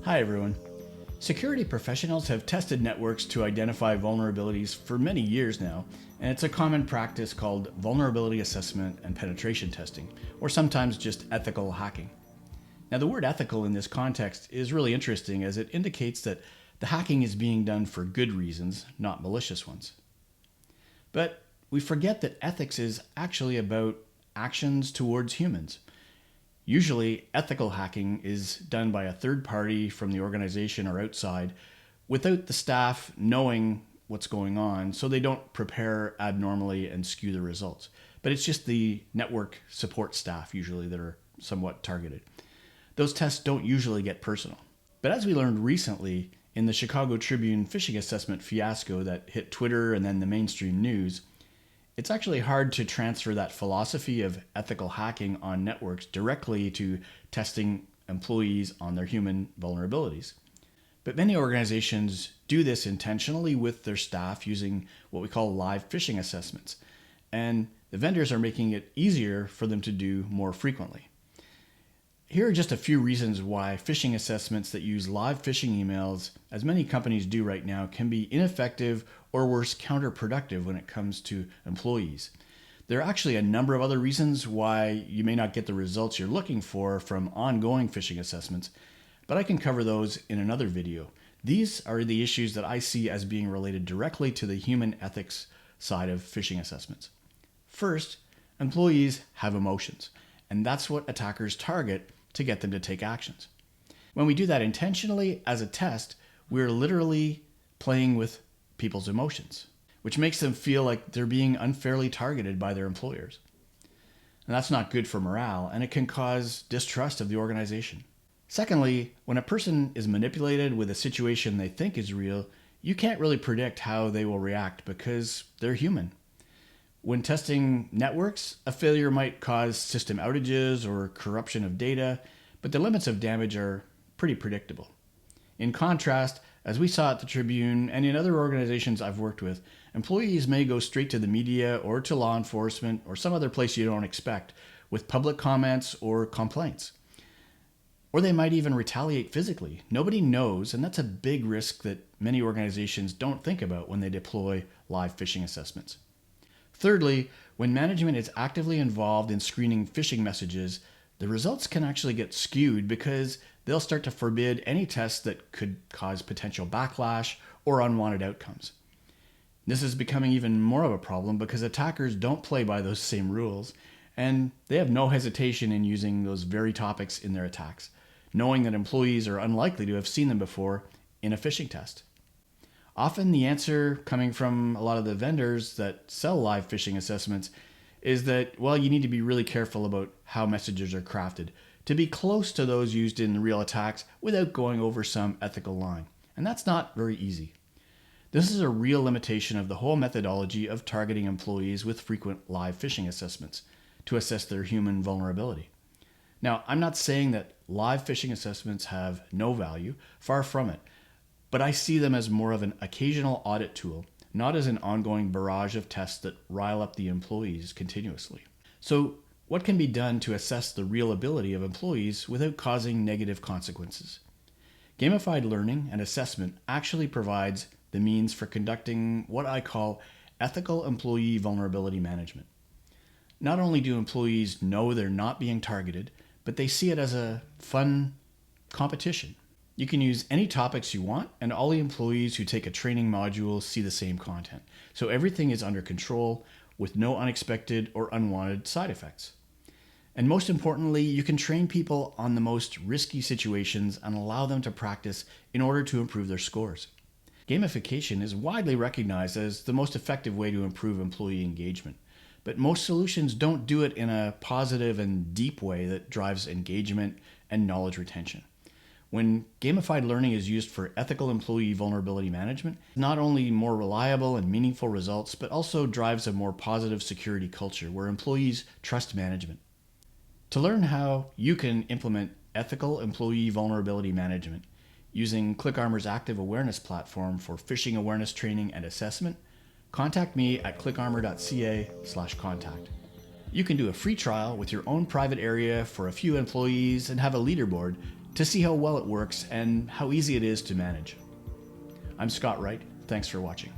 Hi everyone. Security professionals have tested networks to identify vulnerabilities for many years now, and it's a common practice called vulnerability assessment and penetration testing, or sometimes just ethical hacking. Now, the word ethical in this context is really interesting as it indicates that the hacking is being done for good reasons, not malicious ones. But we forget that ethics is actually about actions towards humans. Usually, ethical hacking is done by a third party from the organization or outside without the staff knowing what's going on, so they don't prepare abnormally and skew the results. But it's just the network support staff usually that are somewhat targeted. Those tests don't usually get personal. But as we learned recently in the Chicago Tribune phishing assessment fiasco that hit Twitter and then the mainstream news, it's actually hard to transfer that philosophy of ethical hacking on networks directly to testing employees on their human vulnerabilities. But many organizations do this intentionally with their staff using what we call live phishing assessments, and the vendors are making it easier for them to do more frequently. Here are just a few reasons why phishing assessments that use live phishing emails, as many companies do right now, can be ineffective or worse, counterproductive when it comes to employees. There are actually a number of other reasons why you may not get the results you're looking for from ongoing phishing assessments, but I can cover those in another video. These are the issues that I see as being related directly to the human ethics side of phishing assessments. First, employees have emotions, and that's what attackers target to get them to take actions. When we do that intentionally as a test, we're literally playing with people's emotions, which makes them feel like they're being unfairly targeted by their employers. And that's not good for morale, and it can cause distrust of the organization. Secondly, when a person is manipulated with a situation they think is real, you can't really predict how they will react because they're human. When testing networks, a failure might cause system outages or corruption of data, but the limits of damage are pretty predictable. In contrast, as we saw at the Tribune and in other organizations I've worked with, employees may go straight to the media or to law enforcement or some other place you don't expect with public comments or complaints. Or they might even retaliate physically. Nobody knows, and that's a big risk that many organizations don't think about when they deploy live phishing assessments. Thirdly, when management is actively involved in screening phishing messages, the results can actually get skewed because they'll start to forbid any tests that could cause potential backlash or unwanted outcomes. This is becoming even more of a problem because attackers don't play by those same rules, and they have no hesitation in using those very topics in their attacks, knowing that employees are unlikely to have seen them before in a phishing test. Often the answer coming from a lot of the vendors that sell live phishing assessments is that, well, you need to be really careful about how messages are crafted to be close to those used in real attacks without going over some ethical line. And that's not very easy. This is a real limitation of the whole methodology of targeting employees with frequent live phishing assessments to assess their human vulnerability. Now, I'm not saying that live phishing assessments have no value, far from it. But I see them as more of an occasional audit tool, not as an ongoing barrage of tests that rile up the employees continuously. So, what can be done to assess the real ability of employees without causing negative consequences? Gamified learning and assessment actually provides the means for conducting what I call ethical employee vulnerability management. Not only do employees know they're not being targeted, but they see it as a fun competition. You can use any topics you want, and all the employees who take a training module see the same content. So everything is under control with no unexpected or unwanted side effects. And most importantly, you can train people on the most risky situations and allow them to practice in order to improve their scores. Gamification is widely recognized as the most effective way to improve employee engagement, but most solutions don't do it in a positive and deep way that drives engagement and knowledge retention. When gamified learning is used for ethical employee vulnerability management, not only more reliable and meaningful results, but also drives a more positive security culture where employees trust management. To learn how you can implement ethical employee vulnerability management using ClickArmor's active awareness platform for phishing awareness training and assessment, contact me at clickarmor.ca/contact. You can do a free trial with your own private area for a few employees and have a leaderboard to see how well it works and how easy it is to manage. I'm Scott Wright. Thanks for watching.